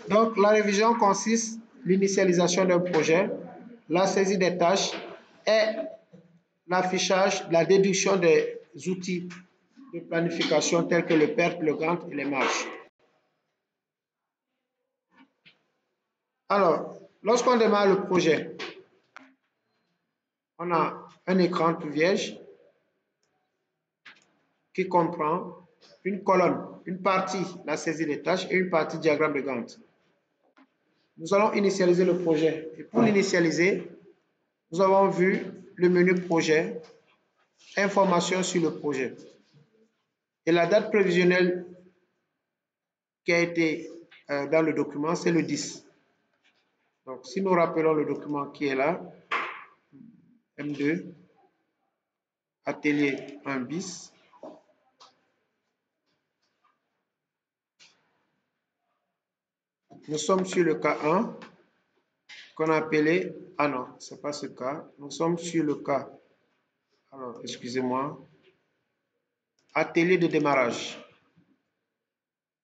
Donc, la révision consiste l'initialisation d'un projet, la saisie des tâches et l'affichage, la déduction des outils de planification tels que le PERT, le Gantt et les marges. Alors, lorsqu'on démarre le projet, on a un écran tout vierge qui comprend une colonne, une partie, la saisie des tâches et une partie diagramme de Gantt. Nous allons initialiser le projet. Et pour l'initialiser, nous avons vu le menu projet, information sur le projet. Et la date prévisionnelle qui a été dans le document, c'est le 10. Donc, si nous rappelons le document qui est là, M2, atelier 1 bis, nous sommes sur le cas 1 qu'on a appelé, ah non, ce n'est pas ce cas, nous sommes sur le cas, alors excusez-moi, atelier de démarrage.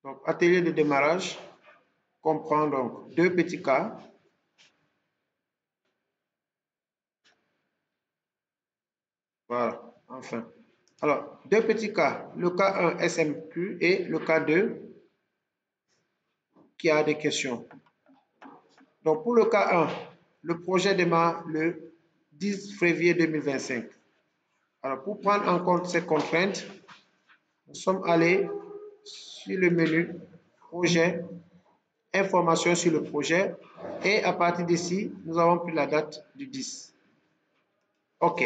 Donc, atelier de démarrage comprend donc deux petits cas. Voilà, enfin. Alors, deux petits cas, le cas 1 SMQ et le cas 2 qui a des questions. Donc, pour le cas 1, le projet démarre le 10 février 2025. Alors, pour prendre en compte ces contraintes, nous sommes allés sur le menu projet, information sur le projet, et à partir d'ici, nous avons pris la date du 10. OK.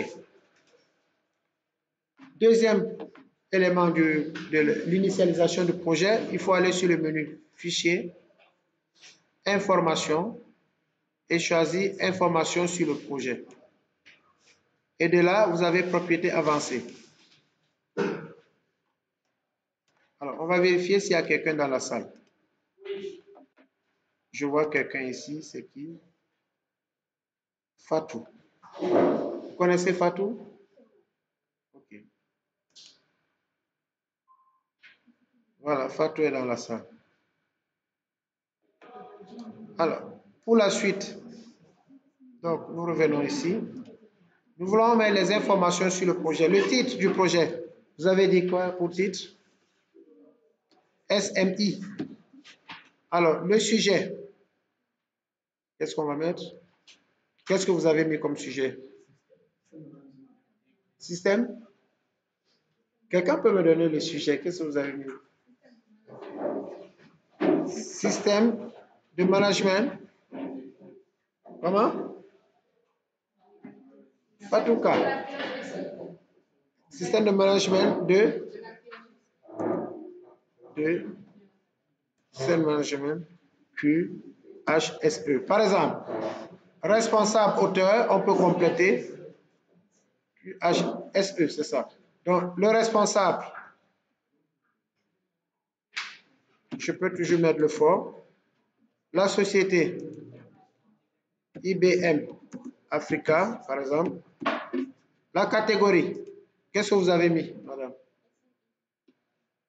Deuxième élément de l'initialisation du projet, il faut aller sur le menu fichier, information, et choisir information sur le projet. Et de là, vous avez propriété avancée. Alors, on va vérifier s'il y a quelqu'un dans la salle. Je vois quelqu'un ici, c'est qui? Fatou. Vous connaissez Fatou? Ok. Voilà, Fatou est dans la salle. Alors, pour la suite, donc nous revenons ici. Nous voulons mettre les informations sur le projet. Le titre du projet, vous avez dit quoi pour titre? SMI. Alors, le sujet, qu'est-ce qu'on va mettre? Qu'est-ce que vous avez mis comme sujet? Système? Quelqu'un peut me donner le sujet? Qu'est-ce que vous avez mis? Système de management. Comment? Pas tout cas. Système de management de système de management QHSE. Par exemple, responsable auteur, on peut compléter QHSE, c'est ça. Donc, le responsable, je peux toujours mettre le fort. La société IBM Africa, par exemple. La catégorie, qu'est-ce que vous avez mis, madame?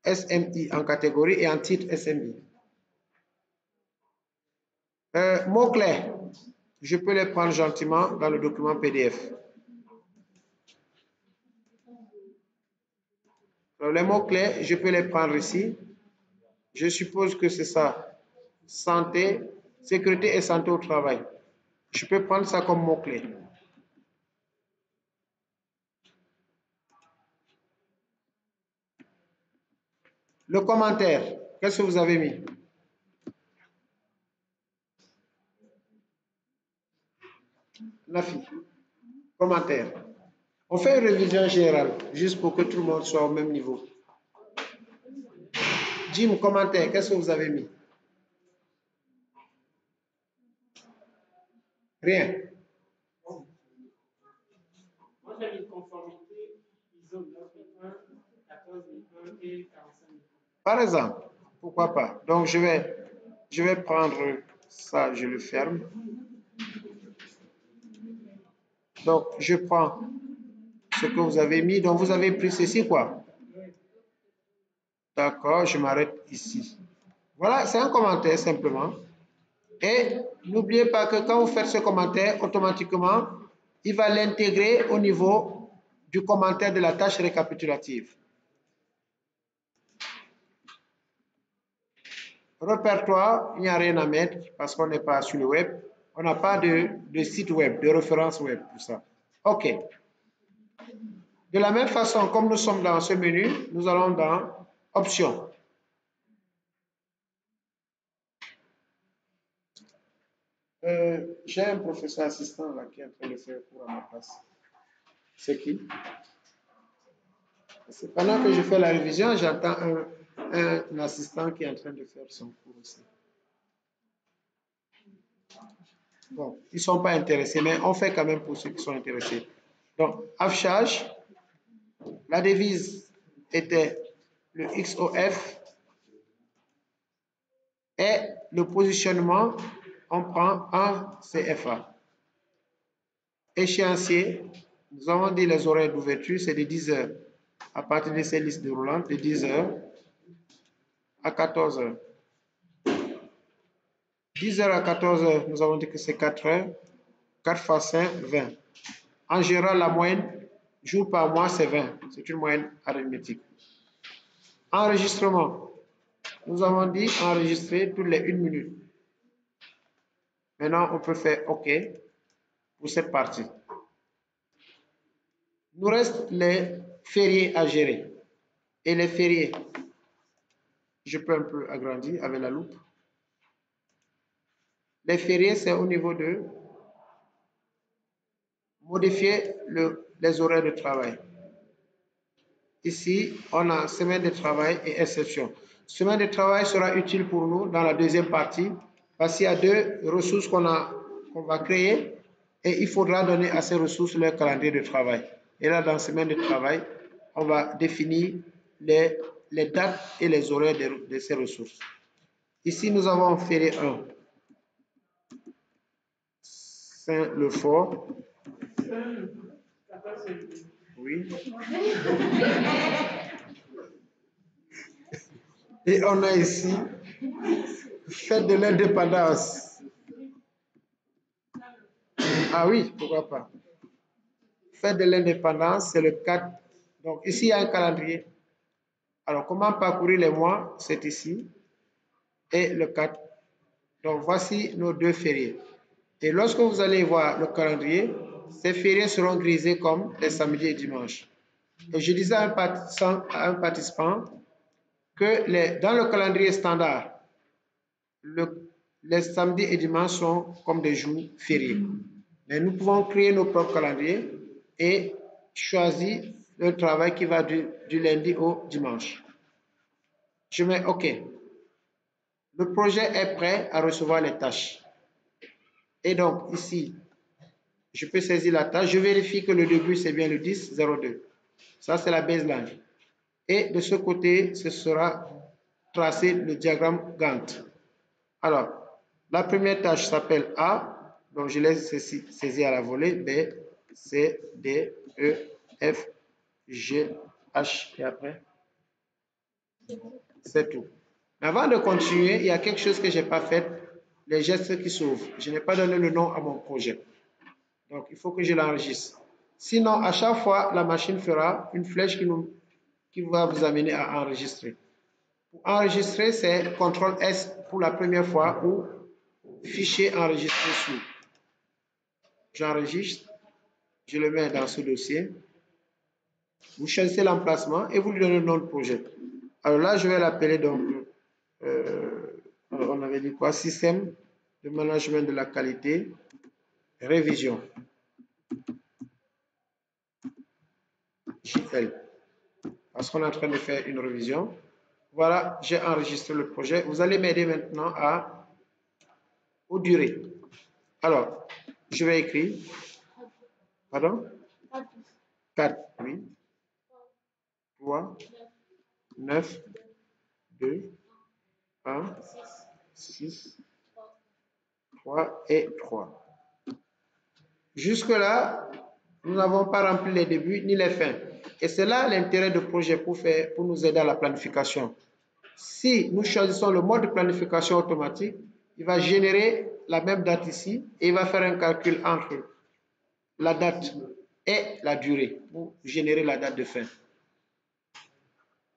SMI en catégorie et en titre SMI. Mots-clés, je peux les prendre gentiment dans le document PDF. Alors, les mots-clés, je peux les prendre ici. Je suppose que c'est ça. Santé, sécurité et santé au travail. Je peux prendre ça comme mot-clé. Le commentaire, qu'est-ce que vous avez mis? Nafi, commentaire. On fait une révision générale, juste pour que tout le monde soit au même niveau. Jim, commentaire, qu'est-ce que vous avez mis? Rien. Moi, j'ai mis conformité ISO 9001, 14001 et 45000. Par exemple, pourquoi pas? Donc, je vais prendre ça, je le ferme. Donc, je prends ce que vous avez mis. Donc, vous avez pris ceci, quoi? D'accord, je m'arrête ici. Voilà, c'est un commentaire simplement. Et n'oubliez pas que quand vous faites ce commentaire, automatiquement, il va l'intégrer au niveau du commentaire de la tâche récapitulative. Répertoire, il n'y a rien à mettre parce qu'on n'est pas sur le web. On n'a pas de site web, de référence web pour ça. OK. De la même façon, comme nous sommes dans ce menu, nous allons dans Options. J'ai un professeur assistant là qui est en train de faire le cours à ma place. C'est qui? Pendant que je fais la révision, j'entends un assistant qui est en train de faire son cours aussi. Bon, ils ne sont pas intéressés, mais on fait quand même pour ceux qui sont intéressés. Donc, affichage, la devise était le XOF et le positionnement, on prend un CFA. Échéancier, nous avons dit les horaires d'ouverture, c'est de 10 heures. À partir de ces listes déroulantes, de 10 heures à 14 heures. 10 heures à 14 heures, nous avons dit que c'est 4 heures. 4 fois 5, 20. En général, la moyenne, jour par mois, c'est 20. C'est une moyenne arithmétique. Enregistrement. Nous avons dit enregistrer toutes les 1 minute. Maintenant, on peut faire OK pour cette partie. Nous reste les fériés à gérer. Et les fériés, je peux un peu agrandir avec la loupe. Les fériés, c'est au niveau de modifier les horaires de travail. Ici, on a semaine de travail et exception. Semaine de travail sera utile pour nous dans la deuxième partie parce qu'il y a deux ressources qu'on va créer et il faudra donner à ces ressources leur calendrier de travail. Et là, dans semaine de travail, on va définir les dates et les horaires de ces ressources. Ici, nous avons férié 1. Saint-Lefort. Oui. Et on a ici fête de l'indépendance. Ah oui, pourquoi pas. Fête de l'indépendance, c'est le 4. Donc ici, il y a un calendrier. Alors, comment parcourir les mois? C'est ici. Et le 4. Donc, voici nos deux fériés. Et lorsque vous allez voir le calendrier, ces fériés seront grisés comme les samedis et dimanches. Et je disais à un participant que dans le calendrier standard, les samedis et dimanches sont comme des jours fériés. Mais nous pouvons créer nos propres calendriers et choisir le travail qui va du lundi au dimanche. Je mets OK. Le projet est prêt à recevoir les tâches. Et donc, ici, je peux saisir la tâche. Je vérifie que le début, c'est bien le 10-02. Ça, c'est la baseline. Et de ce côté, ce sera tracé le diagramme Gantt. Alors, la première tâche s'appelle A. Donc, je laisse saisir à la volée. B, C, D, E, F, G, H. Et après, c'est tout. Avant de continuer, il y a quelque chose que je n'ai pas fait. Les gestes qui s'ouvrent. Je n'ai pas donné le nom à mon projet. Donc, il faut que je l'enregistre. Sinon, à chaque fois, la machine fera une flèche qui va vous amener à enregistrer. Pour enregistrer, c'est CTRL S pour la première fois ou fichier enregistré sous. J'enregistre, je le mets dans ce dossier. Vous choisissez l'emplacement et vous lui donnez le nom de projet. Alors là, je vais l'appeler donc, on avait dit quoi? Système de management de la qualité, révision. JL. Parce qu'on est en train de faire une révision. Voilà, j'ai enregistré le projet. Vous allez m'aider maintenant aux durées. Alors, je vais écrire. Pardon? 4, oui. 3, 9, 2, 1, 6, 3 et 3. Jusque-là, nous n'avons pas rempli les débuts ni les fins. Et c'est là l'intérêt du projet pour nous aider à la planification. Si nous choisissons le mode de planification automatique, il va générer la même date ici et il va faire un calcul entre la date et la durée pour générer la date de fin.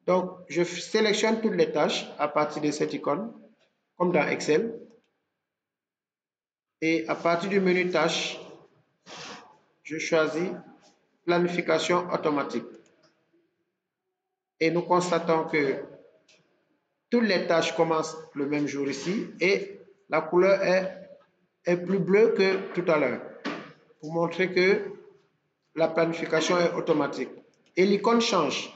Donc, je sélectionne toutes les tâches à partir de cette icône, comme dans Excel. Et à partir du menu tâches, je choisis planification automatique. Et nous constatons que toutes les tâches commencent le même jour ici et la couleur est plus bleue que tout à l'heure pour montrer que la planification est automatique. Et l'icône change.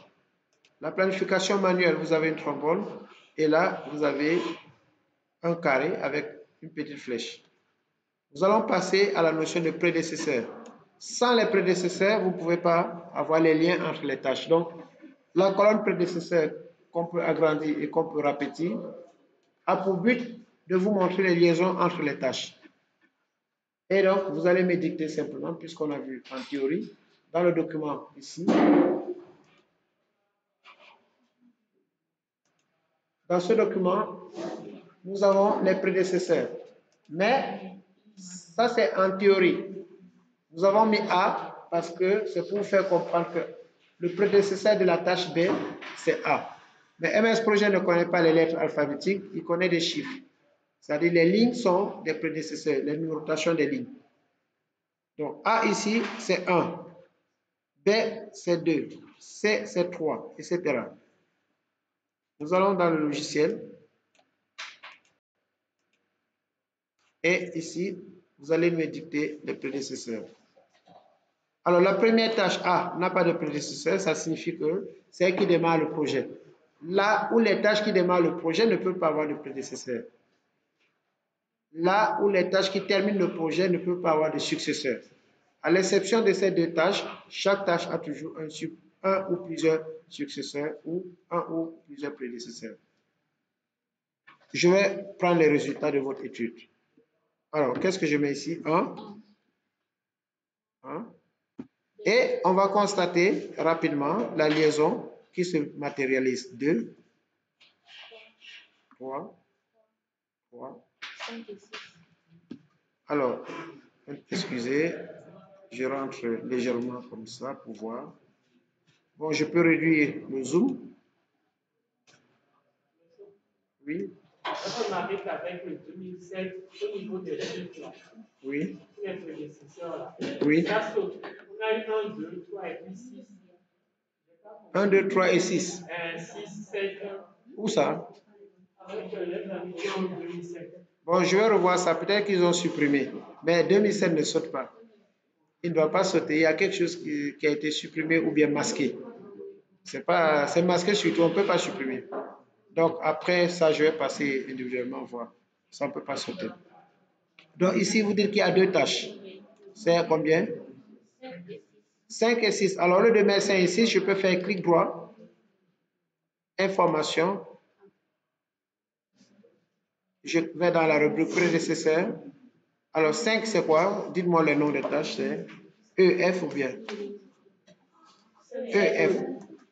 La planification manuelle, vous avez une trombone et là, vous avez un carré avec une petite flèche. Nous allons passer à la notion de prédécesseur. Sans les prédécesseurs, vous ne pouvez pas avoir les liens entre les tâches. Donc, la colonne prédécesseur qu'on peut agrandir et qu'on peut rapetir a pour but de vous montrer les liaisons entre les tâches. Et donc, vous allez me dicter simplement, puisqu'on a vu en théorie, dans le document ici. Dans ce document, nous avons les prédécesseurs. Mais ça, c'est en théorie. Nous avons mis A parce que c'est pour vous faire comprendre que le prédécesseur de la tâche B, c'est A. Mais MS Projet ne connaît pas les lettres alphabétiques, il connaît des chiffres. C'est-à-dire les lignes sont des prédécesseurs, les numérotations des lignes. Donc A ici, c'est 1. B, c'est 2. C, c'est 3, etc. Nous allons dans le logiciel. Et ici, vous allez me dicter les prédécesseurs. Alors, la première tâche A n'a pas de prédécesseur, ça signifie que c'est elle qui démarre le projet. Là où les tâches qui démarrent le projet ne peuvent pas avoir de prédécesseur. Là où les tâches qui terminent le projet ne peuvent pas avoir de successeur. À l'exception de ces deux tâches, chaque tâche a toujours un ou plusieurs successeurs ou un ou plusieurs prédécesseurs. Je vais prendre les résultats de votre étude. Alors, qu'est-ce que je mets ici? 1. Et on va constater rapidement la liaison qui se matérialise. 2, 3, 5 et 6. Alors, excusez, je rentre légèrement comme ça pour voir. Bon, je peux réduire le zoom. Oui. On arrive avec le 2007 au niveau des chiffres. Oui. Les prédécesseurs là. Oui. Ça saute. On a eu 1, 2, 3 et puis 6. 1, 2, 3 et 6. 6, 7. Où ça? Avec les planifications 2007. Bon, je vais revoir ça. Peut-être qu'ils ont supprimé. Mais 2007 ne saute pas. Il ne doit pas sauter. Il y a quelque chose qui a été supprimé ou bien masqué. C'est masqué surtout, on ne peut pas supprimer. Donc, après ça, je vais passer individuellement voir. Ça, on ne peut pas sauter. Donc, ici, vous dites qu'il y a deux tâches. C'est combien? 5 et 6. Alors, au lieu de mettre 5 et 6, je peux faire clic droit. Information. Je vais dans la rubrique prédécesseur. Alors, 5, c'est quoi? Dites-moi le nom des tâches. C'est EF ou bien? EF.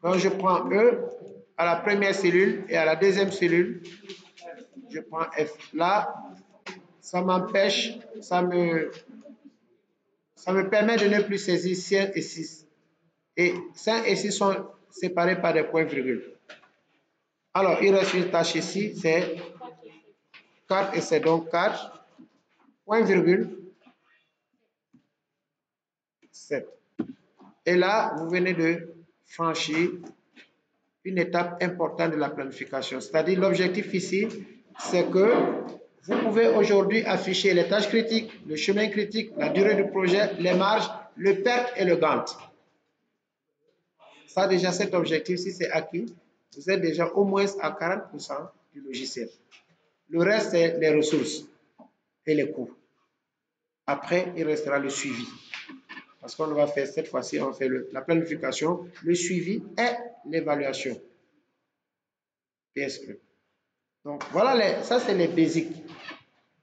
Donc, je prends E à la première cellule et à la deuxième cellule, je prends F. Là, ça m'empêche, ça me permet de ne plus saisir 5 et 6. Et 5 et 6 sont séparés par des points-virgules. Alors, il reste une tâche ici, c'est 4 et c'est donc 4, point-virgule, 7. Et là, vous venez de franchir une étape importante de la planification. C'est-à-dire, l'objectif ici, c'est que vous pouvez aujourd'hui afficher les tâches critiques, le chemin critique, la durée du projet, les marges, le PERT et le Gantt. Ça, déjà, cet objectif, si c'est acquis, vous êtes déjà au moins à 40% du logiciel. Le reste, c'est les ressources et les coûts. Après, il restera le suivi. Parce qu'on va faire cette fois-ci, on fait la planification, le suivi et l'évaluation. PSE. Donc, voilà, ça, c'est les basiques.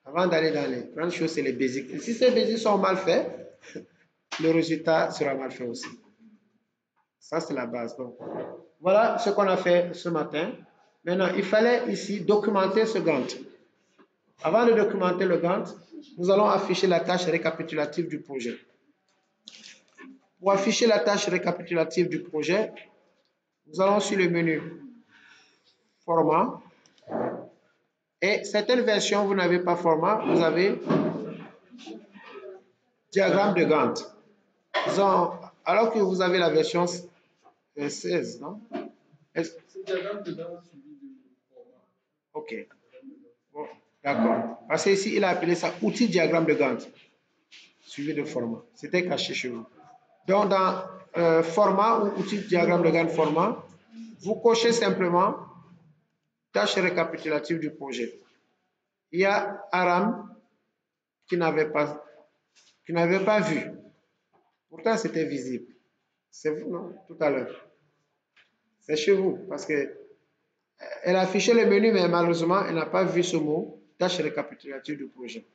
Avant d'aller dans les grandes choses, c'est les basiques. Et si ces basiques sont mal faits, le résultat sera mal fait aussi. Ça, c'est la base. Donc, voilà ce qu'on a fait ce matin. Maintenant, il fallait ici documenter ce Gantt. Avant de documenter le Gantt, nous allons afficher la tâche récapitulative du projet. Pour afficher la tâche récapitulative du projet, nous allons sur le menu Format. Et certaines versions, vous n'avez pas format, vous avez diagramme de Gantt. Alors que vous avez la version 16, non? C'est diagramme de Gantt suivi de format. Ok. Bon, d'accord. Parce qu'ici, il a appelé ça outil diagramme de Gantt suivi de format. C'était caché chez vous. Donc, dans format ou outil diagramme de Gantt format, vous cochez simplement tâche récapitulative du projet. Il y a Aram qui n'avait pas vu. Pourtant, c'était visible. C'est vous, non? Tout à l'heure. C'est chez vous. Parce que elle a affiché le menu, mais malheureusement, elle n'a pas vu ce mot, tâche récapitulative du projet.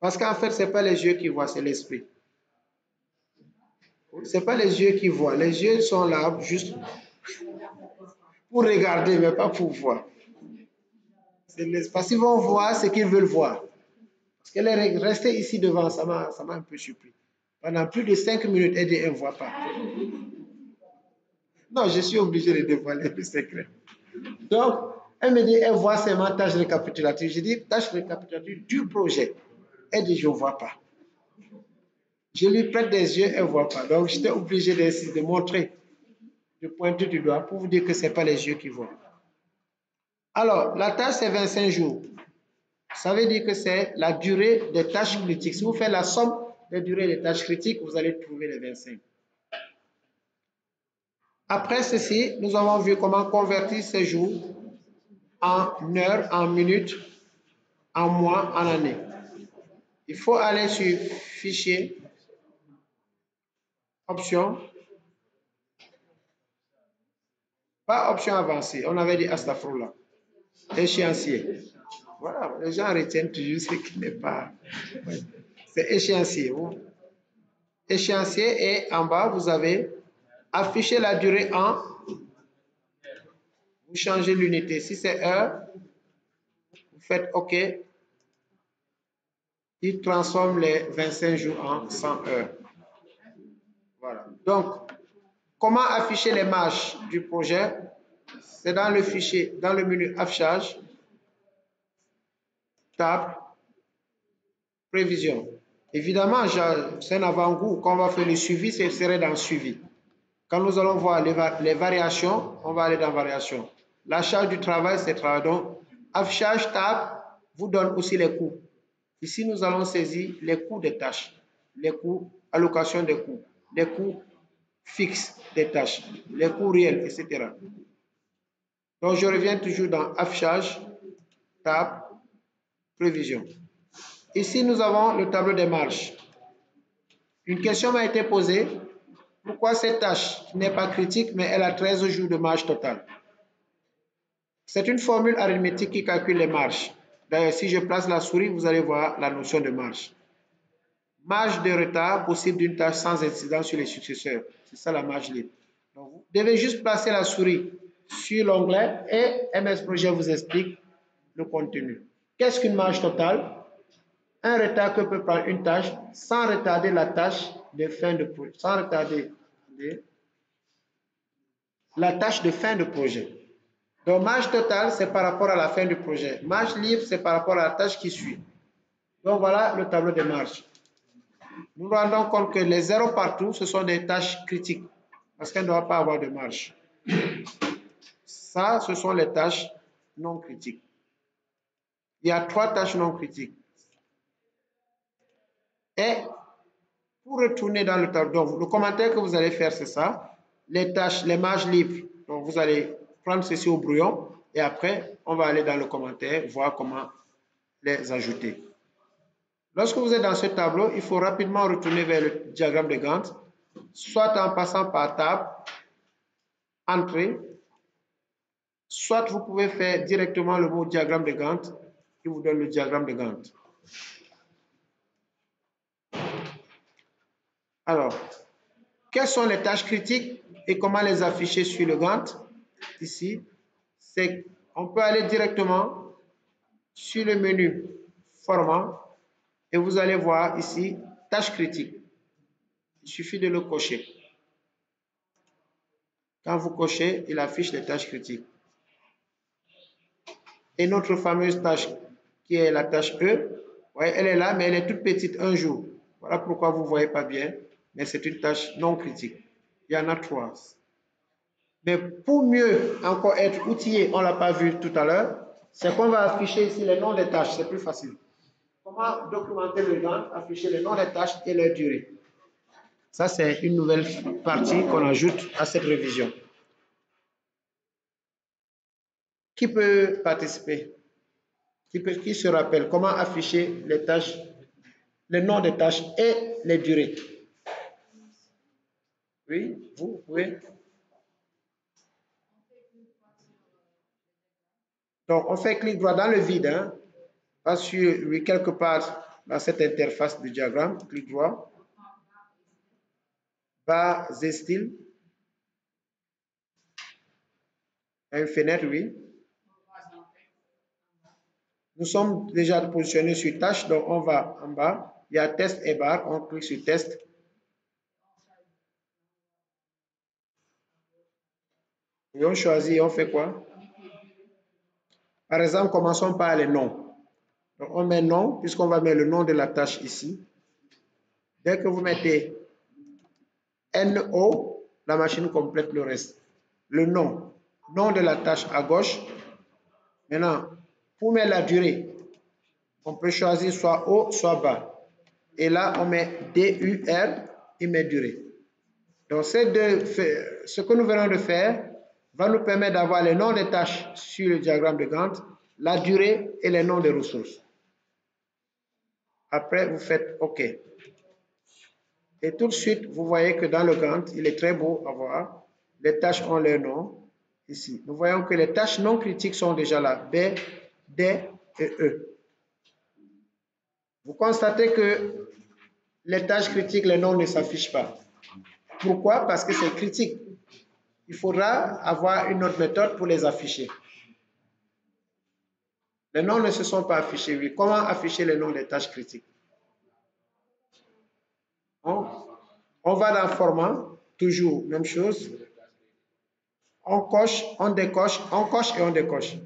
Parce qu'en fait, ce n'est pas les yeux qui voient, c'est l'esprit. Ce n'est pas les yeux qui voient. Les yeux sont là juste pour regarder, mais pas pour voir. Parce qu'ils vont voir ce qu'ils veulent voir. Parce qu'elle est restée ici devant, ça m'a un peu surpris. Pendant plus de 5 minutes, elle dit, elle ne voit pas. Non, je suis obligé de dévoiler le secret. Donc, elle me dit, elle voit seulement tâche récapitulative. Je dis, tâche récapitulative du projet. Elle dit, je ne vois pas. Je lui prête des yeux, elle ne voit pas. Donc, j'étais obligé de montrer, de pointer du doigt pour vous dire que ce n'est pas les yeux qui voient. Alors, la tâche, c'est 25 jours. Ça veut dire que c'est la durée des tâches critiques. Si vous faites la somme des durées des tâches critiques, vous allez trouver les 25. Après ceci, nous avons vu comment convertir ces jours en heures, en minutes, en mois, en années. Il faut aller sur Fichier, Options, pas Options avancées, on avait dit Astafroula, Échéancier. Voilà, les gens retiennent toujours ce qui n'est pas. C'est échéancier. Échéancier et en bas, vous avez affiché la durée en. Vous changez l'unité. Si c'est heure, vous faites OK. Il transforme les 25 jours en 100 heures. Voilà. Donc, comment afficher les marges du projet? C'est dans le fichier, dans le menu affichage, table, prévision. Évidemment, c'est un avant-goût. Quand on va faire le suivi, ce serait dans suivi. Quand nous allons voir les variations, on va aller dans variations. La charge du travail, c'est travail. Donc, affichage table vous donne aussi les coûts. Ici, nous allons saisir les coûts des tâches, les coûts, allocation des coûts, les coûts fixes des tâches, les coûts réels, etc. Donc, je reviens toujours dans affichage, table, prévision. Ici, nous avons le tableau des marges. Une question m'a été posée. Pourquoi cette tâche n'est pas critique, mais elle a 13 jours de marge totale? C'est une formule arithmétique qui calcule les marges. D'ailleurs, si je place la souris, vous allez voir la notion de marge. Marge de retard possible d'une tâche sans incident sur les successeurs. C'est ça la marge libre. Donc, vous devez juste placer la souris sur l'onglet et MS Projet vous explique le contenu. Qu'est-ce qu'une marge totale? Un retard que peut prendre une tâche sans retarder la tâche de fin de projet, sans retarder la tâche de fin de projet. Donc, marge totale, c'est par rapport à la fin du projet. Marge libre, c'est par rapport à la tâche qui suit. Donc, voilà le tableau de marge. Nous nous rendons compte que les zéros partout, ce sont des tâches critiques, parce qu'elles ne doivent pas avoir de marge. Ça, ce sont les tâches non critiques. Il y a 3 tâches non critiques. Et pour retourner dans le tableau, donc, le commentaire que vous allez faire, c'est ça. Les tâches, les marges libres. Donc, vous allez prendre ceci au brouillon et après, on va aller dans le commentaire, voir comment les ajouter. Lorsque vous êtes dans ce tableau, il faut rapidement retourner vers le diagramme de Gantt, soit en passant par table, entrée, soit vous pouvez faire directement le mot diagramme de Gantt qui vous donne le diagramme de Gantt. Alors, quelles sont les tâches critiques et comment les afficher sur le Gantt? Ici, on peut aller directement sur le menu Format et vous allez voir ici tâche critique. Il suffit de le cocher. Quand vous cochez, il affiche les tâches critiques. Et notre fameuse tâche qui est la tâche E, voyez, elle est là, mais elle est toute petite, un jour. Voilà pourquoi vous ne voyez pas bien, mais c'est une tâche non critique. Il y en a 3. Mais pour mieux encore être outillé, on ne l'a pas vu tout à l'heure, c'est qu'on va afficher ici les noms des tâches, c'est plus facile. Comment documenter le Gantt, afficher les noms des tâches et leur durée. Ça, c'est une nouvelle partie qu'on ajoute à cette révision. Qui peut participer? Qui se rappelle comment afficher les tâches, les noms des tâches et les durées? Oui, vous pouvez. Donc, on fait clic droit dans le vide, hein, pas sur, oui, quelque part dans cette interface de diagramme, clic droit, bas et style, une fenêtre, oui. Nous sommes déjà positionnés sur tâche, donc on va en bas, il y a test et barre, on clique sur test. Et on choisit, on fait quoi? Par exemple, commençons par les noms. Donc, on met nom, puisqu'on va mettre le nom de la tâche ici. Dès que vous mettez NO, la machine complète le reste. Le nom de la tâche à gauche. Maintenant, pour mettre la durée, on peut choisir soit haut, soit bas. Et là, on met DUR, il met durée. Donc, ce que nous venons de faire va nous permettre d'avoir les noms des tâches sur le diagramme de Gantt, la durée et les noms des ressources. Après, vous faites OK. Et tout de suite, vous voyez que dans le Gantt, il est très beau à voir. Les tâches ont leur nom ici. Nous voyons que les tâches non critiques sont déjà là. B, D et E. Vous constatez que les tâches critiques, les noms ne s'affichent pas. Pourquoi? Parce que c'est critique. Il faudra avoir une autre méthode pour les afficher. Les noms ne se sont pas affichés. Oui. Comment afficher les noms des tâches critiques? On va dans format, toujours même chose. On coche, on décoche, on coche et on décoche.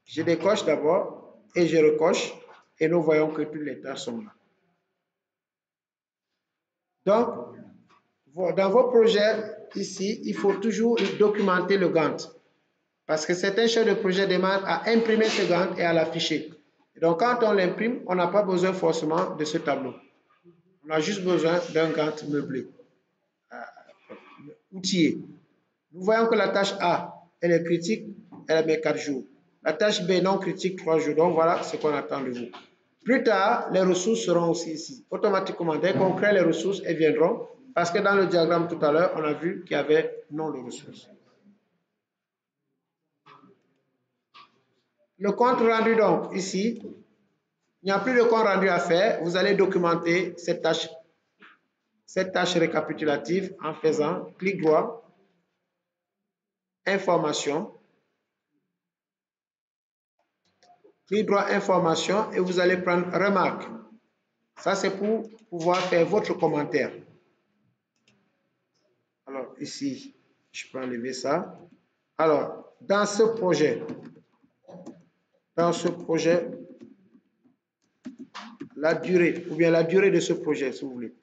Je décoche d'abord et je recoche et nous voyons que toutes les tâches sont là. Donc, dans vos projets ici, il faut toujours documenter le Gantt parce que certains chefs de projet demandent à imprimer ce Gantt et à l'afficher. Donc, quand on l'imprime, on n'a pas besoin forcément de ce tableau. On a juste besoin d'un Gantt meublé, outillé. Nous voyons que la tâche A, elle est critique, elle met 4 jours. La tâche B non critique, 3 jours. Donc voilà ce qu'on attend de vous. Plus tard, les ressources seront aussi ici. Automatiquement, dès qu'on crée les ressources, elles viendront. Parce que dans le diagramme tout à l'heure, on a vu qu'il y avait nom de ressources. Le compte rendu, donc, ici, il n'y a plus de compte rendu à faire. Vous allez documenter cette tâche récapitulative en faisant clic droit, information, clic droit information et vous allez prendre remarque. Ça, c'est pour pouvoir faire votre commentaire. Alors, ici, je peux enlever ça. Alors, dans ce projet, la durée, ou bien la durée de ce projet, si vous voulez.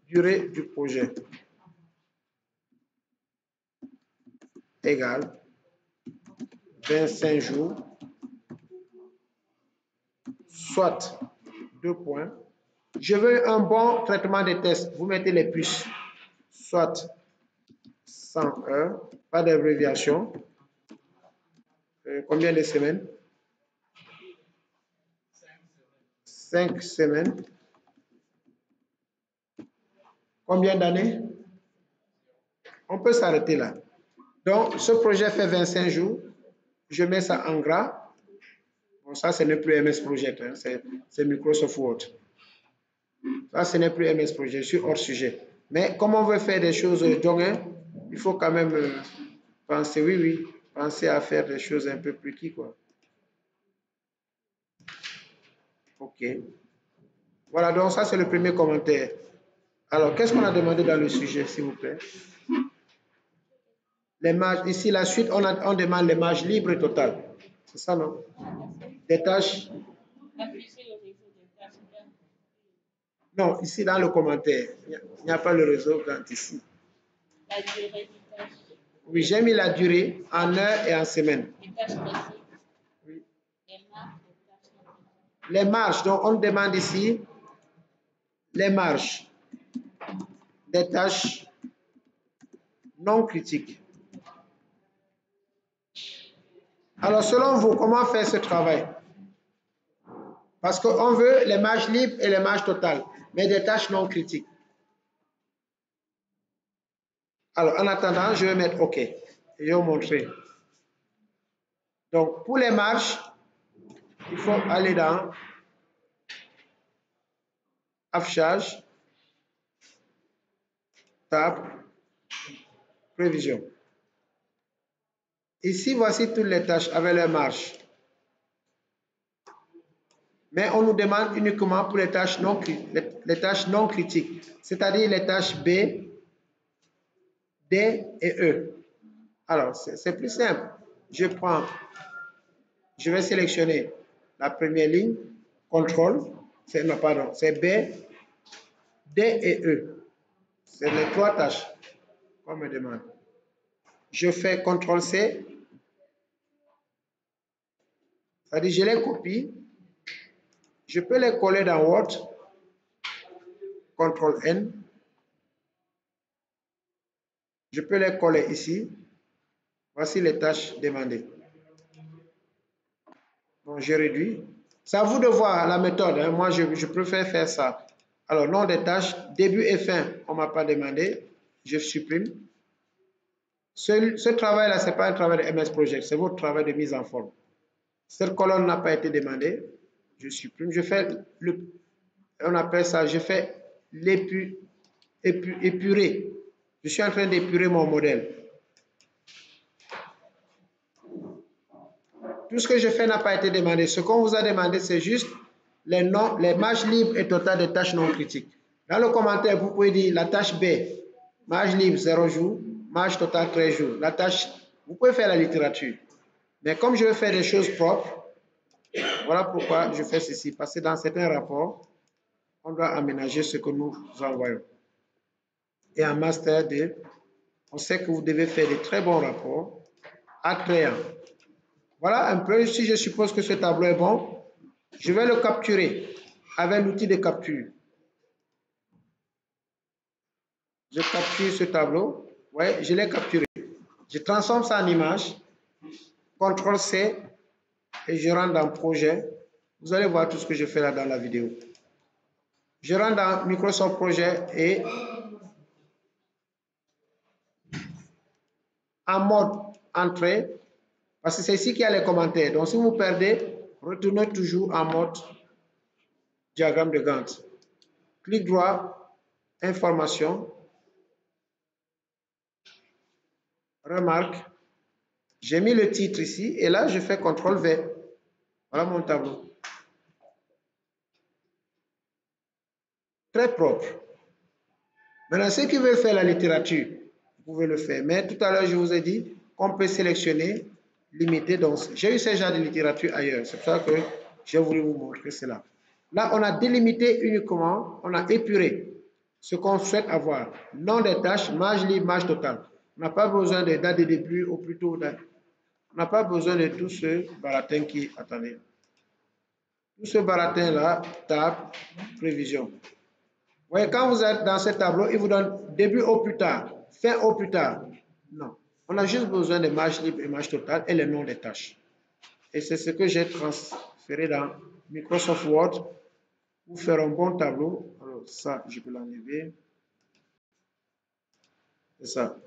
Durée du projet égale 25 jours, soit 2 points. Je veux un bon traitement des tests. Vous mettez les puces, soit 100 heures, pas d'abréviation. Combien de semaines? 5 semaines. Combien d'années? On peut s'arrêter là. Donc, ce projet fait 25 jours. Je mets ça en gras. Bon, ça, ce n'est plus MS Project, hein, c'est Microsoft Word. Ça, ce n'est plus MS Project, je suis hors sujet. Mais comme on veut faire des choses donc, il faut quand même penser, oui. Pensez à faire des choses un peu plus qui, quoi. OK. Voilà, donc ça, c'est le premier commentaire. Alors, qu'est-ce qu'on a demandé dans le sujet, s'il vous plaît? Les marges, ici, la suite, on demande les marges libres et totales. C'est ça, non? Des tâches. Non, ici, dans le commentaire, il n'y a pas le réseau Gantt ici. La durée des tâches. Oui, j'ai mis la durée en heures et en semaines. Les tâches précises. Oui. Les marges des tâches non critiques. Les marges, donc on demande ici les marges des tâches non critiques. Alors, selon vous, comment faire ce travail? Parce qu'on veut les marges libres et les marges totales, mais des tâches non critiques. Alors, en attendant, je vais mettre OK. Et je vais vous montrer. Donc, pour les marges, il faut aller dans Affichage, Table, Prévision. Ici, voici toutes les tâches avec leurs marges. Mais on nous demande uniquement pour les tâches non critiques, c'est-à-dire les tâches B, D et E. Alors, c'est plus simple. Je vais sélectionner la première ligne, contrôle, c'est B, D et E. C'est les trois tâches qu'on me demande. Je fais CTRL C, c'est-à-dire je les copie. Je peux les coller dans Word, CTRL N. Je peux les coller ici. Voici les tâches demandées. Bon, je réduis. C'est à vous de voir la méthode. Hein. Moi, je préfère faire ça. Alors, nom des tâches, début et fin, on ne m'a pas demandé. Je supprime. Ce travail-là, ce n'est pas un travail de MS Project, c'est votre travail de mise en forme. Cette colonne n'a pas été demandée. Je supprime. Je fais on appelle ça, je fais épurer. Je suis en train d'épurer mon modèle. Tout ce que je fais n'a pas été demandé. Ce qu'on vous a demandé, c'est juste les marges libres et totales des tâches non critiques. Dans le commentaire, vous pouvez dire la tâche B, marge libre 0 jours, marge totale 13 jours. La tâche, vous pouvez faire la littérature. Mais comme je veux faire des choses propres, voilà pourquoi je fais ceci. Parce que dans certains rapports, on doit aménager ce que nous envoyons. Et en Master 2, on sait que vous devez faire de très bons rapports, attrayants. Voilà un peu, si je suppose que ce tableau est bon, je vais le capturer avec l'outil de capture. Je capture ce tableau, ouais, je l'ai capturé. Je transforme ça en image, CTRL C, et je rentre dans Projet. Vous allez voir tout ce que je fais là dans la vidéo. Je rentre dans Microsoft Projet et en mode entrée, parce que c'est ici qu'il y a les commentaires. Donc, si vous perdez, retournez toujours en mode diagramme de Gantt. Clic droit, information, remarque. J'ai mis le titre ici et là, je fais CTRL V. Voilà mon tableau. Très propre. Maintenant, ceux qui veulent faire la littérature, vous pouvez le faire. Mais tout à l'heure, je vous ai dit qu'on peut sélectionner, limiter. Donc, j'ai eu ce genre de littérature ailleurs. C'est pour ça que j'ai voulu vous montrer cela. Là, on a délimité uniquement, on a épuré ce qu'on souhaite avoir. Nom des tâches, marge libre, marge totale. On n'a pas besoin de date de début ou plutôt date. On n'a pas besoin de tout ce baratin qui... Attendez. Tout ce baratin-là, table, prévision. Vous voyez, quand vous êtes dans ce tableau, il vous donne début au plus tard, fin au plus tard. Non. On a juste besoin de marge libre et marge totale et les noms des tâches. Et c'est ce que j'ai transféré dans Microsoft Word pour faire un bon tableau. Alors ça, je peux l'enlever. C'est ça.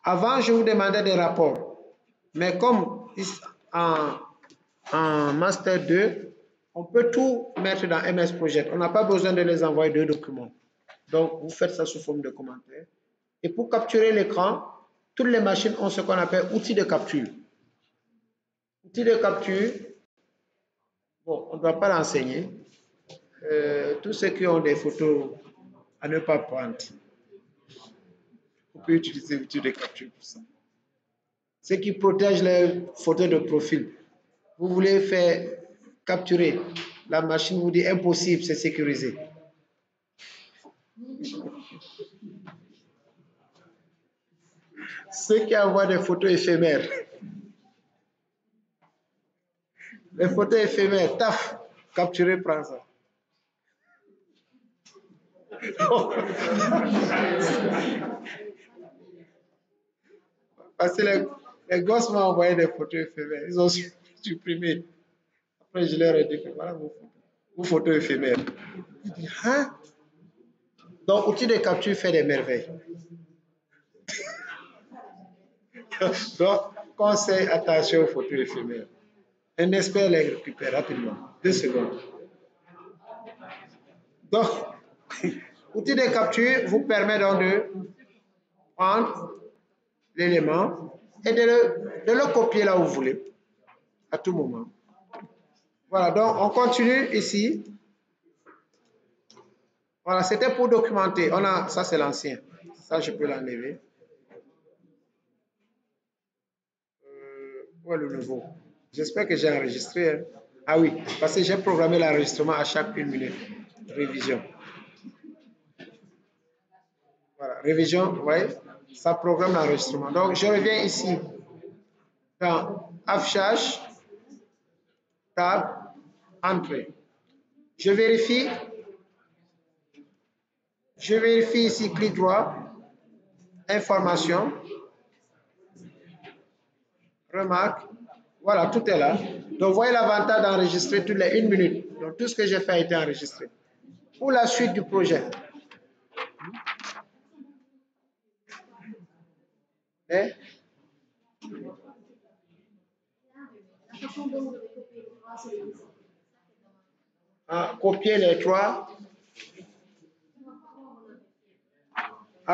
Avant, je vous demandais des rapports. Mais comme en Master 2, on peut tout mettre dans MS Project. On n'a pas besoin de les envoyer deux documents. Donc, vous faites ça sous forme de commentaire. Et pour capturer l'écran, toutes les machines ont ce qu'on appelle outil de capture. Outil de capture, bon, on ne doit pas l'enseigner. Tous ceux qui ont des photos à ne pas prendre, on peut utiliser l'outil de capture pour ça. Ceux qui protègent les photos de profil, vous voulez faire capturer, la machine vous dit impossible, c'est sécurisé. Ceux qui envoient des photos éphémères, les photos éphémères, taf, capturer, prends ça. Parce que les gosses m'ont envoyé des photos éphémères, ils ont supprimé. Après, je leur ai dit que voilà vos photos éphémères. Je dis, hein? Donc, outil de capture fait des merveilles. Donc, conseil, attention aux photos éphémères. Un expert les récupère rapidement. 2 secondes. Donc, outil de capture vous permet donc de prendre l'élément et de le copier là où vous voulez, à tout moment. Voilà, donc on continue ici. Voilà, c'était pour documenter. Ça c'est l'ancien. Ça, je peux l'enlever. Où est le nouveau? J'espère que j'ai enregistré. Hein. Ah oui, parce que j'ai programmé l'enregistrement à chaque 1 minute. Révision. Voilà, révision, vous voyez, ça programme l'enregistrement. Donc, je reviens ici dans affichage, tab, entrée. Je vérifie ici, clic droit, information, remarque, voilà, tout est là. Donc, vous voyez l'avantage d'enregistrer toutes les 1 minute. Donc, tout ce que j'ai fait a été enregistré. Pour la suite du projet. Et copier les 3.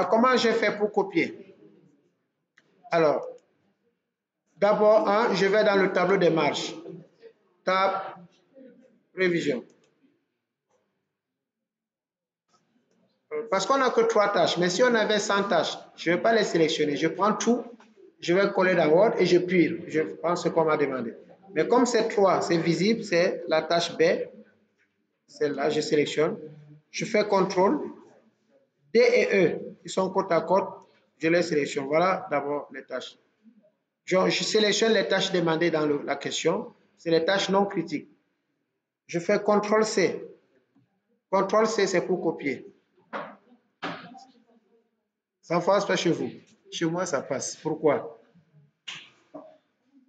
Comment j'ai fait pour copier? Alors, d'abord, je vais dans le tableau des marges. Tab, révision. Parce qu'on n'a que 3 tâches, mais si on avait 100 tâches, je ne vais pas les sélectionner. Je prends tout, je vais coller dans Word et je pire. Je prends ce qu'on m'a demandé. Mais comme c'est 3, c'est visible, c'est la tâche B. Celle-là, je sélectionne. Je fais CTRL. D et E, ils sont côte à côte. Je les sélectionne. Voilà d'abord les tâches. Je sélectionne les tâches demandées dans la question. C'est les tâches non critiques. Je fais CTRL C. CTRL C, c'est pour copier. Ça ne passe pas chez vous. Chez moi, ça passe. Pourquoi?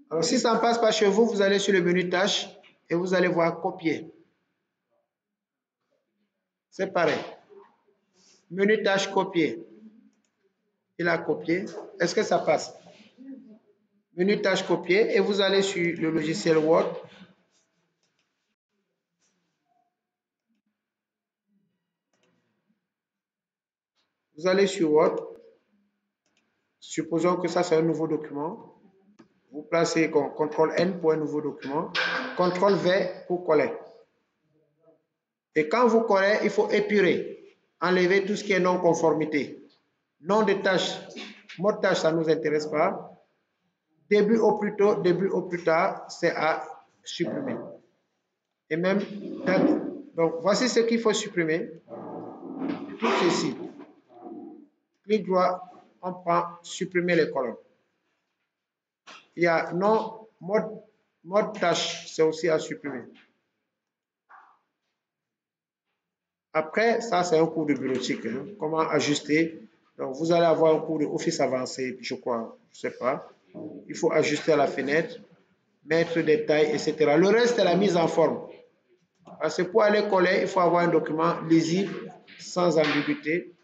Alors, si ça ne passe pas chez vous, vous allez sur le menu tâches et vous allez voir copier. C'est pareil. Menu tâche copier. Il a copié. Est-ce que ça passe? Menu tâche copier et vous allez sur le logiciel Word. Vous allez sur Word. Supposons que ça c'est un nouveau document. Vous placez CTRL N pour un nouveau document. CTRL V pour coller. Et quand vous collez, il faut épurer. Enlever tout ce qui est non-conformité. Nom de tâche, mot de tâche, ça ne nous intéresse pas. Début au plus tôt, début au plus tard, c'est à supprimer. Et même date. Donc, voici ce qu'il faut supprimer. Tout ceci. Clic droit, on prend supprimer les colonnes. Il y a non, mode tâche, c'est aussi à supprimer. Après, ça c'est un cours de bureautique. Hein. Comment ajuster? Donc, vous allez avoir un cours de Office avancé, je crois, je ne sais pas. Il faut ajuster à la fenêtre, mettre des tailles, etc. Le reste est la mise en forme. Parce que pour aller coller, il faut avoir un document lisible, sans ambiguïté.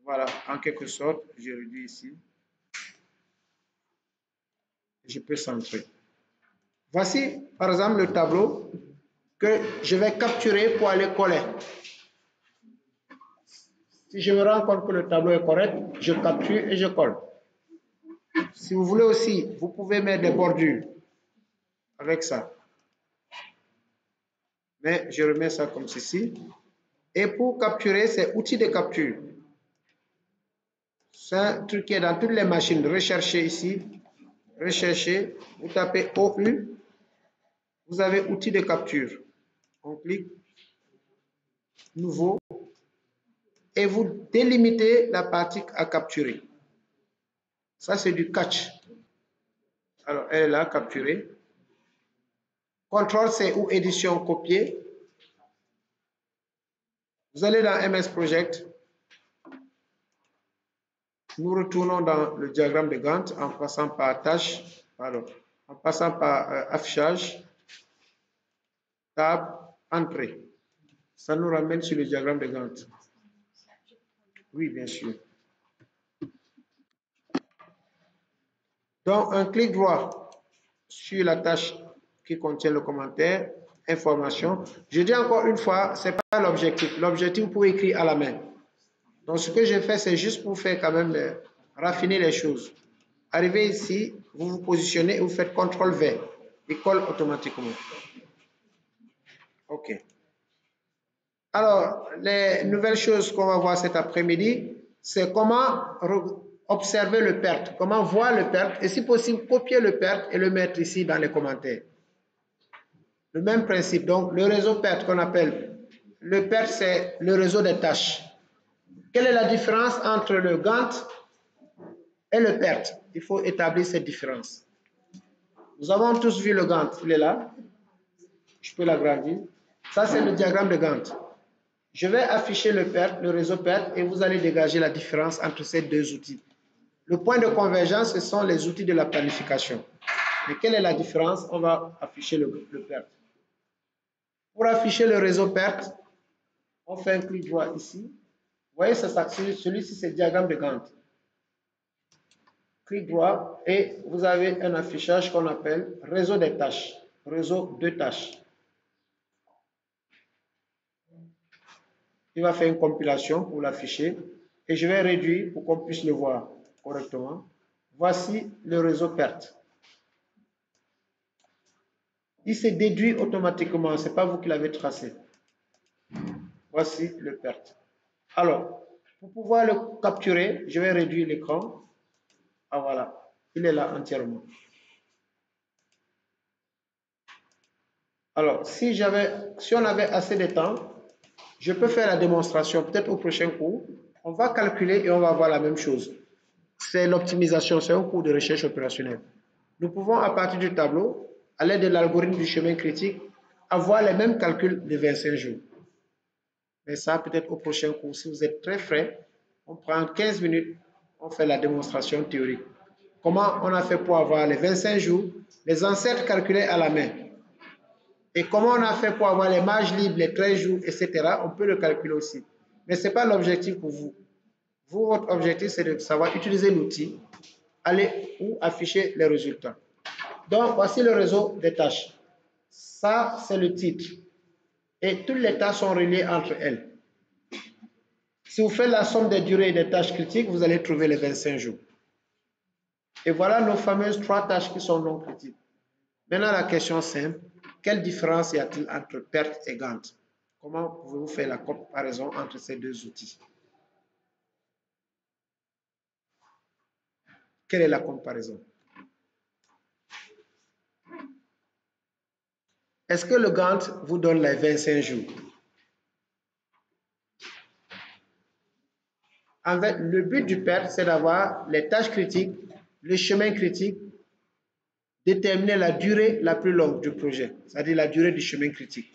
Voilà, en quelque sorte, je réduis ici. Je peux centrer. Voici, par exemple, le tableau que je vais capturer pour aller coller. Si je me rends compte que le tableau est correct, je capture et je colle. Si vous voulez aussi, vous pouvez mettre des bordures avec ça. Mais je remets ça comme ceci. Et pour capturer, c'est outil de capture. C'est un truc qui est dans toutes les machines. Recherchez ici. Recherchez. Vous tapez OU. Vous avez outil de capture. On clique. Nouveau. Et vous délimitez la partie à capturer. Ça, c'est du catch. Alors, elle est là, capturée. CTRL-C ou édition copier. Vous allez dans MS Project. Nous retournons dans le diagramme de Gantt en passant par tâche, pardon, en passant par affichage, tab, entrée. Ça nous ramène sur le diagramme de Gantt. Oui, bien sûr. Donc, un clic droit sur la tâche qui contient le commentaire, information. Je dis encore une fois, ce n'est pas l'objectif. L'objectif, vous pouvez écrire à la main. Donc, ce que j'ai fait, c'est juste pour faire quand même raffiner les choses. Arrivez ici, vous vous positionnez et vous faites CTRL-V. Il colle automatiquement. OK. Alors, les nouvelles choses qu'on va voir cet après-midi, c'est comment observer le PERT, comment voir le PERT et si possible, copier le PERT et le mettre ici dans les commentaires. Le même principe. Donc, le réseau PERT qu'on appelle, le PERT, c'est le réseau des tâches. Quelle est la différence entre le Gantt et le PERT? Il faut établir cette différence. Nous avons tous vu le Gantt, il est là. Je peux l'agrandir. Ça, c'est le diagramme de Gantt. Je vais afficher le PERT, le réseau PERT, et vous allez dégager la différence entre ces deux outils. Le point de convergence, ce sont les outils de la planification. Mais quelle est la différence? On va afficher le PERT. Pour afficher le réseau PERT, on fait un clic droit ici. Vous voyez, celui-ci, c'est le diagramme de Gantt. Clic droit et vous avez un affichage qu'on appelle réseau des tâches, réseau de tâches. Il va faire une compilation pour l'afficher et je vais réduire pour qu'on puisse le voir correctement. Voici le réseau PERT. Il se déduit automatiquement, ce n'est pas vous qui l'avez tracé. Voici le PERT. Alors, pour pouvoir le capturer, je vais réduire l'écran. Ah voilà, il est là entièrement. Alors, si on avait assez de temps, je peux faire la démonstration, peut-être au prochain cours. On va calculer et on va voir la même chose. C'est l'optimisation, c'est un cours de recherche opérationnelle. Nous pouvons, à partir du tableau, à l'aide de l'algorithme du chemin critique, avoir les mêmes calculs de 25 jours. Mais ça, peut-être au prochain cours, si vous êtes très frais, on prend 15 minutes, on fait la démonstration théorique. Comment on a fait pour avoir les 25 jours, les ancêtres calculés à la main. Et comment on a fait pour avoir les marges libres, les 13 jours, etc. On peut le calculer aussi. Mais ce n'est pas l'objectif pour vous. Vous, votre objectif, c'est de savoir utiliser l'outil, aller ou afficher les résultats. Donc, voici le réseau des tâches. Ça, c'est le titre. Et toutes les tâches sont reliées entre elles. Si vous faites la somme des durées des tâches critiques, vous allez trouver les 25 jours. Et voilà nos fameuses 3 tâches qui sont non critiques. Maintenant, la question simple, quelle différence y a-t-il entre PERT et Gantt? Comment pouvez-vous faire la comparaison entre ces deux outils? Quelle est la comparaison? Est-ce que le Gantt vous donne les 25 jours? En fait, le but du PERT, c'est d'avoir les tâches critiques, le chemin critique, déterminer la durée la plus longue du projet, c'est-à-dire la durée du chemin critique.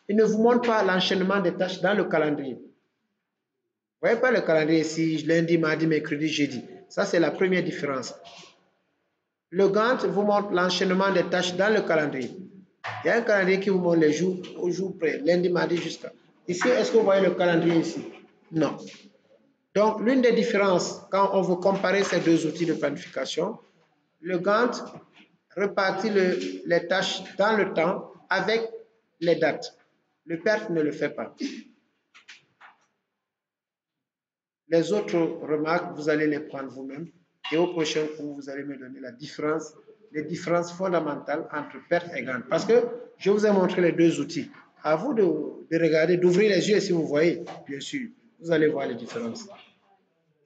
Il ne vous montre pas l'enchaînement des tâches dans le calendrier. Vous ne voyez pas le calendrier ici, lundi, mardi, mercredi, jeudi. Ça, c'est la première différence. Le Gantt vous montre l'enchaînement des tâches dans le calendrier. Il y a un calendrier qui vous montre les jours au jour près, lundi, mardi, jusqu'à. Ici, est-ce que vous voyez le calendrier ici? Non. Donc, l'une des différences, quand on veut comparer ces deux outils de planification, le Gantt répartit les tâches dans le temps avec les dates. Le PERT ne le fait pas. Les autres remarques, vous allez les prendre vous-même. Et au prochain cours, vous allez me donner la différence, les différences fondamentales entre perte et gain. Parce que je vous ai montré les deux outils. À vous de regarder, d'ouvrir les yeux et si vous voyez, bien sûr, vous allez voir les différences.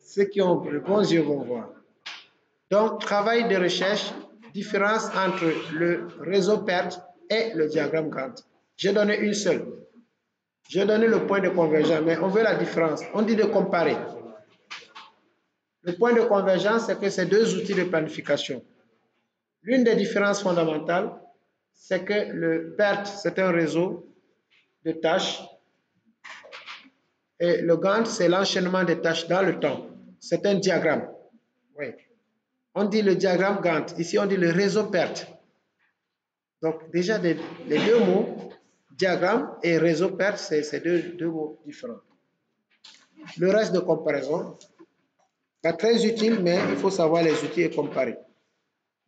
Ceux qui ont de bons yeux vont voir. Donc, travail de recherche, différence entre le réseau perte et le diagramme Gantt. J'ai donné une seule. J'ai donné le point de convergence, mais on veut la différence. On dit de comparer. Le point de convergence, c'est que ces deux outils de planification. L'une des différences fondamentales, c'est que le PERT, c'est un réseau de tâches et le Gantt, c'est l'enchaînement des tâches dans le temps. C'est un diagramme. Oui. On dit le diagramme Gantt. Ici, on dit le réseau PERT. Donc, déjà, les deux mots, diagramme et réseau PERT, c'est deux mots différents. Le reste de comparaison, pas très utile, mais il faut savoir les outils et comparer.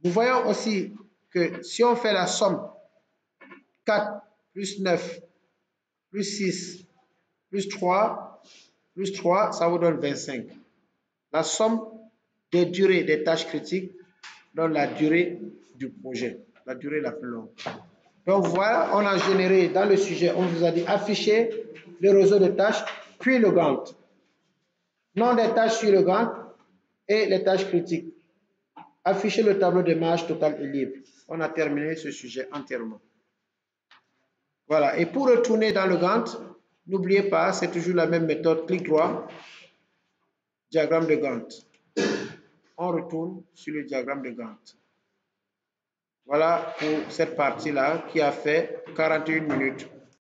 Nous voyons aussi que si on fait la somme 4 plus 9 plus 6 plus 3, ça vous donne 25. La somme des durées des tâches critiques donne la durée du projet, la durée la plus longue. Donc voilà, on a généré dans le sujet, on vous a dit afficher le réseau de tâches, puis le Gantt. Nom des tâches sur le Gantt et les tâches critiques. Afficher le tableau de marge totale et libre. On a terminé ce sujet entièrement. Voilà, et pour retourner dans le Gantt, n'oubliez pas, c'est toujours la même méthode, clic droit, diagramme de Gantt. On retourne sur le diagramme de Gantt. Voilà pour cette partie-là qui a fait 41 minutes.